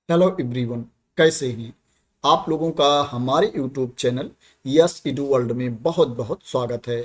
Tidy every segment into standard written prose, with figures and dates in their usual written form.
Hello everyone, कैसे हैं आप लोगों का हमारे यूट्यूब चैनल यस इडू वर्ल्ड में बहुत बहुत स्वागत है।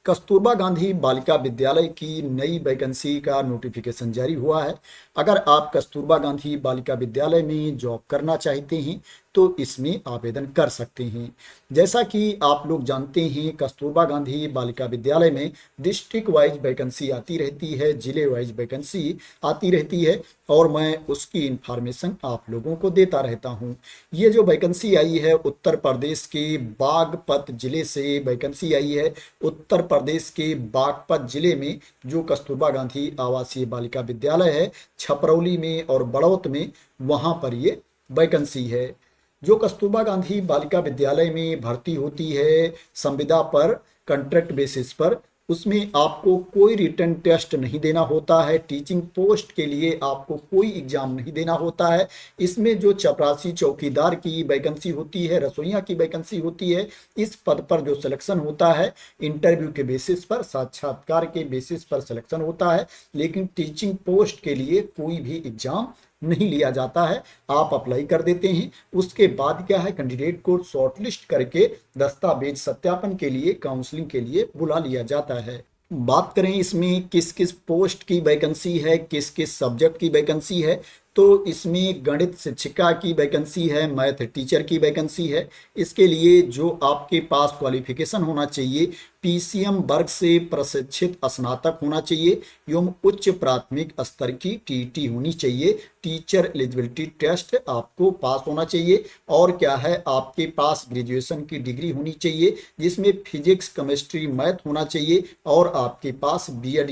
कस्तूरबा गांधी बालिका विद्यालय की नई वैकेंसी का नोटिफिकेशन जारी हुआ है। अगर आप कस्तूरबा गांधी बालिका विद्यालय में जॉब करना चाहते हैं तो इसमें आवेदन कर सकते हैं। जैसा कि आप लोग जानते हैं, कस्तूरबा गांधी बालिका विद्यालय में डिस्ट्रिक्ट वाइज वैकेंसी आती रहती है, जिले वाइज वैकेंसी आती रहती है और मैं उसकी इंफॉर्मेशन आप लोगों को देता रहता हूं। ये जो वैकेंसी आई है उत्तर प्रदेश के बागपत जिले से वैकेंसी आई है। उत्तर प्रदेश के बागपत जिले में जो कस्तूरबा गांधी आवासीय बालिका विद्यालय है छपरौली में और बड़ौत में, वहां पर ये वैकेंसी है। जो कस्तूरबा गांधी बालिका विद्यालय में भर्ती होती है संविदा पर, कॉन्ट्रैक्ट बेसिस पर, उसमें आपको कोई रिटन टेस्ट नहीं देना होता है। टीचिंग पोस्ट के लिए आपको कोई एग्जाम नहीं देना होता है। इसमें जो चपरासी चौकीदार की वैकेंसी होती है, रसोइया की वैकेंसी होती है, इस पद पर जो सिलेक्शन होता है इंटरव्यू के बेसिस पर, साक्षात्कार के बेसिस पर सिलेक्शन होता है। लेकिन टीचिंग पोस्ट के लिए कोई भी एग्जाम नहीं लिया जाता है। आप अप्लाई कर देते हैं, उसके बाद क्या है, कैंडिडेट को शॉर्टलिस्ट करके दस्तावेज सत्यापन के लिए, काउंसलिंग के लिए बुला लिया जाता है। बात करें इसमें किस किस पोस्ट की वैकेंसी है, किस किस सब्जेक्ट की वैकेंसी है, तो इसमें गणित शिक्षिका की वैकेंसी है, मैथ टीचर की वैकेंसी है। इसके लिए जो आपके पास क्वालिफिकेशन होना चाहिए, पीसीएम वर्ग से प्रशिक्षित स्नातक होना चाहिए एवं उच्च प्राथमिक स्तर की टीटी होनी चाहिए। टीचर एलिजिबिलिटी टेस्ट आपको पास होना चाहिए। और क्या है, आपके पास ग्रेजुएशन की डिग्री होनी चाहिए जिसमें फिजिक्स केमिस्ट्री मैथ होना चाहिए और आपके पास बीएड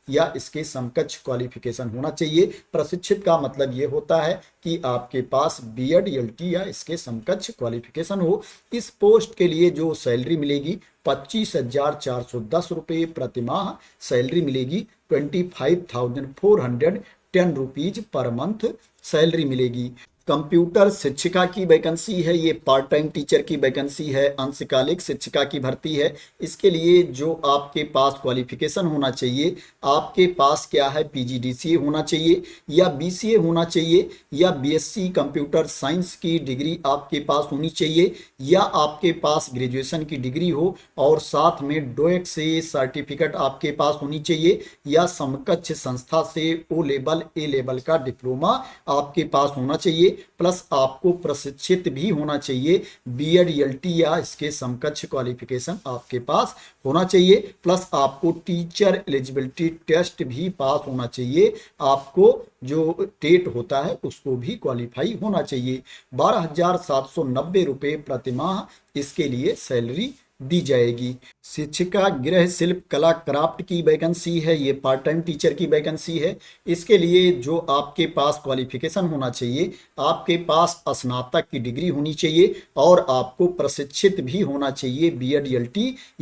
या इसके समकक्ष क्वालिफिकेशन होना चाहिए। प्रशिक्षित का मतलब ये होता है कि आपके पास बीएड या इसके समकक्ष क्वालिफिकेशन हो। इस पोस्ट के लिए जो सैलरी मिलेगी 25,410 रुपये प्रति माह सैलरी मिलेगी। 25,410 रुपीज पर मंथ सैलरी मिलेगी। कंप्यूटर शिक्षिका की वैकेंसी है, ये पार्ट टाइम टीचर की वैकेंसी है, अंशकालिक शिक्षिका की भर्ती है। इसके लिए जो आपके पास क्वालिफिकेशन होना चाहिए, आपके पास क्या है, पीजीडीसीए होना चाहिए या बीसीए होना चाहिए या बीएससी कंप्यूटर साइंस की डिग्री आपके पास होनी चाहिए या आपके पास ग्रेजुएशन की डिग्री हो और साथ में डोएट से सर्टिफिकेट आपके पास होनी चाहिए या समकक्ष संस्था से ओ लेवल ए लेवल का डिप्लोमा आपके पास होना चाहिए। प्लस आपको प्रशिक्षित भी होना चाहिए, बीएड या इसके समकक्ष क्वालिफिकेशन आपके पास होना चाहिए। प्लस आपको टीचर एलिजिबिलिटी टेस्ट भी पास होना चाहिए। आपको जो टेट होता है उसको भी क्वालिफाई होना चाहिए। 12,790 रुपये प्रति माह इसके लिए सैलरी दी जाएगी। शिक्षिका गृह शिल्प कला क्राफ्ट की वैकेंसी है, ये पार्ट टाइम टीचर की वैकेंसी है। इसके लिए जो आपके पास क्वालिफिकेशन होना चाहिए, आपके पास स्नातक की डिग्री होनी चाहिए और आपको प्रशिक्षित भी होना चाहिए, बीएड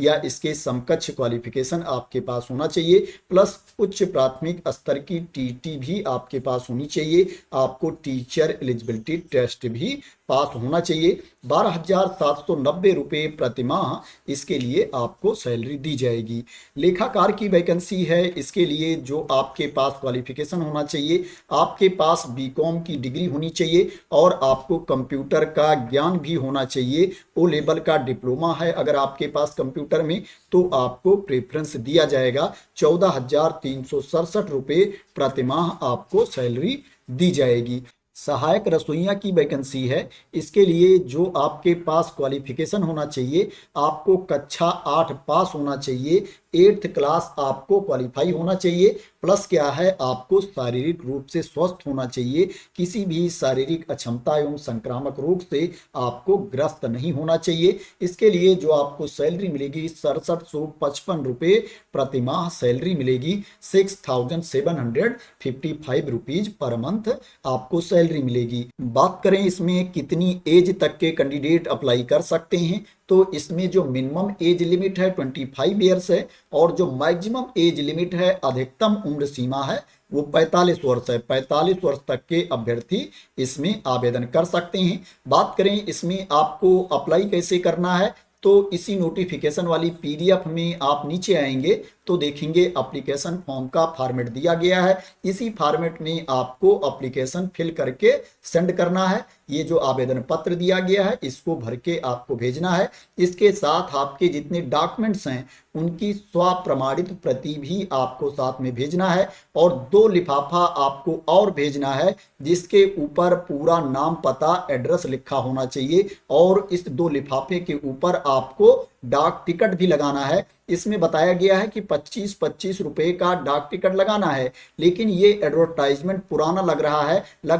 या इसके समकक्ष क्वालिफिकेशन आपके पास होना चाहिए। प्लस उच्च प्राथमिक स्तर की टीटी भी आपके पास होनी चाहिए। आपको टीचर एलिजिबिलिटी टेस्ट भी पास होना चाहिए। 12,790 रुपये प्रति माह इसके लिए आपको सैलरी दी जाएगी। लेखाकार की वैकेंसी है, इसके लिए जो आपके पास क्वालिफिकेशन होना चाहिए, आपके पास बीकॉम की डिग्री होनी चाहिए और आपको कंप्यूटर का ज्ञान भी होना चाहिए। ओ लेवल का डिप्लोमा है अगर आपके पास कंप्यूटर में, तो आपको प्रेफरेंस दिया जाएगा। 14,367 रुपये प्रति माह आपको सैलरी दी जाएगी। सहायक रसोइया की वैकेंसी है, इसके लिए जो आपके पास क्वालिफिकेशन होना चाहिए, आपको कक्षा 8 पास होना चाहिए, 8th क्लास आपको क्वालिफाई होना चाहिए। प्लस क्या है, आपको शारीरिक रूप से स्वस्थ होना चाहिए, किसी भी शारीरिक अक्षमता एवं संक्रामक रोग से आपको ग्रस्त नहीं होना चाहिए। इसके लिए जो आपको सैलरी मिलेगी 6755 रुपये प्रति माह सैलरी मिलेगी। 6,755 रुपीज पर मंथ आपको सैलरी मिलेगी। बात करें इसमें कितनी एज तक के कैंडिडेट अप्लाई कर सकते हैं, तो इसमें जो मिनिमम एज लिमिट है 25 ईयर्स है और जो मैक्सिमम एज लिमिट है, अधिकतम उम्र सीमा है, वो 45 वर्ष है। 45 वर्ष तक के अभ्यर्थी इसमें आवेदन कर सकते हैं। बात करें इसमें आपको अप्लाई कैसे करना है, तो इसी नोटिफिकेशन वाली पीडीएफ में आप नीचे आएंगे, तो देखेंगे एप्लीकेशन फॉर्म का फॉर्मेट दिया गया है। इसी फॉर्मेट में आपको एप्लीकेशन फिल करके सेंड करना है। ये जो आवेदन पत्र दिया गया है इसको भर के आपको भेजना है। इसके साथ आपके जितने डॉक्यूमेंट्स हैं उनकी स्व प्रमाणित प्रति भी आपको साथ में भेजना है, और 2 लिफाफा आपको और भेजना है जिसके ऊपर पूरा नाम, पता, एड्रेस लिखा होना चाहिए, और इस 2 लिफाफे के ऊपर आपको डाक टिकट भी लगाना है। इसमें बताया गया है कि 25-25 रुपए का डाक टिकट लगाना है, लेकिन ये एडवर्टाइजमेंट पुराना लग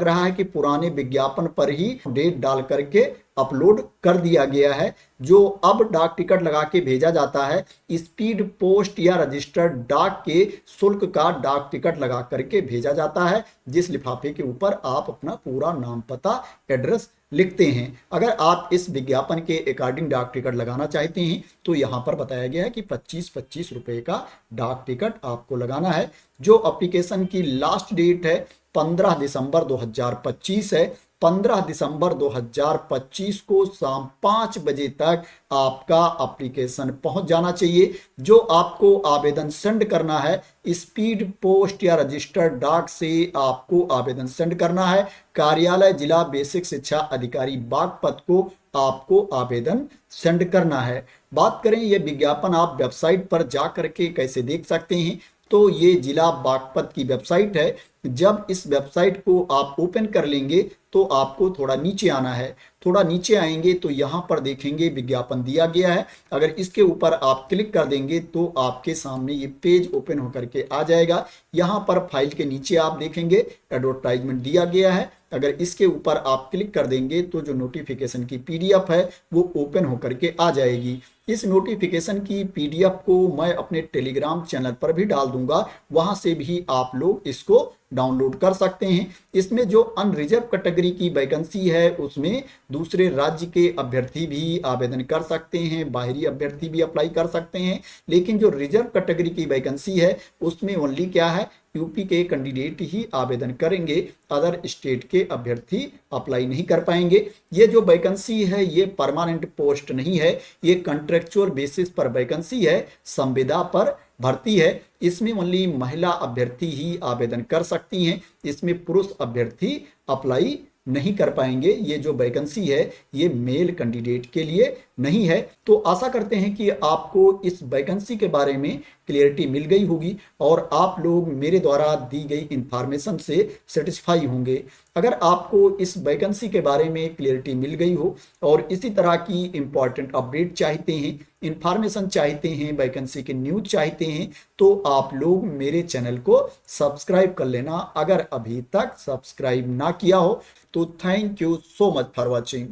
रहा है कि पुराने विज्ञापन पर ही डेट डाल करके अपलोड कर दिया गया है। जो अब डाक टिकट लगा के भेजा जाता है, स्पीड पोस्ट या रजिस्टर्ड डाक के शुल्क का डाक टिकट लगा करके भेजा जाता है, जिस लिफाफे के ऊपर आप अपना पूरा नाम, पता, एड्रेस लिखते हैं। अगर आप इस विज्ञापन के अकॉर्डिंग डाक टिकट लगाना चाहते हैं तो यहाँ पर बताया गया है कि 25-25 रुपए का डाक टिकट आपको लगाना है। जो एप्लीकेशन की लास्ट डेट है 15 दिसंबर 2025 है। 15 दिसंबर 2025 को शाम 5 बजे तक आपका एप्लीकेशन पहुंच जाना चाहिए। जो आपको आवेदन सेंड करना है स्पीड पोस्ट या रजिस्टर्ड डाक से आपको आवेदन सेंड करना है। कार्यालय जिला बेसिक शिक्षा अधिकारी बागपत को आपको आवेदन सेंड करना है। बात करें ये विज्ञापन आप वेबसाइट पर जा करके कैसे देख सकते हैं, तो ये जिला बागपत की वेबसाइट है। जब इस वेबसाइट को आप ओपन कर लेंगे तो आपको थोड़ा नीचे आना है। थोड़ा नीचे आएंगे तो यहाँ पर देखेंगे विज्ञापन दिया गया है। अगर इसके ऊपर आप क्लिक कर देंगे तो आपके सामने ये पेज ओपन होकर के आ जाएगा। यहाँ पर फाइल के नीचे आप देखेंगे एडवर्टाइजमेंट दिया गया है। अगर इसके ऊपर आप क्लिक कर देंगे तो जो नोटिफिकेशन की पीडीएफ है वो ओपन होकर के आ जाएगी। इस नोटिफिकेशन की पीडीएफ को मैं अपने टेलीग्राम चैनल पर भी डाल दूंगा, वहां से भी आप लोग इसको डाउनलोड कर सकते हैं। इसमें जो अनरिजर्व कैटेगरी की वैकेंसी है उसमें दूसरे राज्य के अभ्यर्थी भी आवेदन कर सकते हैं, बाहरी अभ्यर्थी भी अप्लाई कर सकते हैं। लेकिन जो रिजर्व कैटेगरी की वैकेंसी है उसमें ओनली क्या है, यूपी के कैंडिडेट ही आवेदन करेंगे, अदर स्टेट के अभ्यर्थी अप्लाई नहीं कर पाएंगे। ये जो वैकेंसी है ये परमानेंट पोस्ट नहीं है, ये कॉन्ट्रेक्चुअल बेसिस पर वैकेंसी है, संविदा पर भर्ती है। इसमें ओनली महिला अभ्यर्थी ही आवेदन कर सकती हैं, इसमें पुरुष अभ्यर्थी अप्लाई नहीं कर पाएंगे। ये जो वैकेंसी है ये मेल कैंडिडेट के लिए नहीं है। तो आशा करते हैं कि आपको इस वैकेंसी के बारे में क्लियरिटी मिल गई होगी और आप लोग मेरे द्वारा दी गई इंफॉर्मेशन से सेटिस्फाई होंगे। अगर आपको इस वैकेंसी के बारे में क्लियरिटी मिल गई हो और इसी तरह की इंपॉर्टेंट अपडेट चाहते हैं, इंफॉर्मेशन चाहते हैं, वैकेंसी के न्यूज चाहते हैं, तो आप लोग मेरे चैनल को सब्सक्राइब कर लेना अगर अभी तक सब्सक्राइब ना किया हो। तो thank you so much for watching.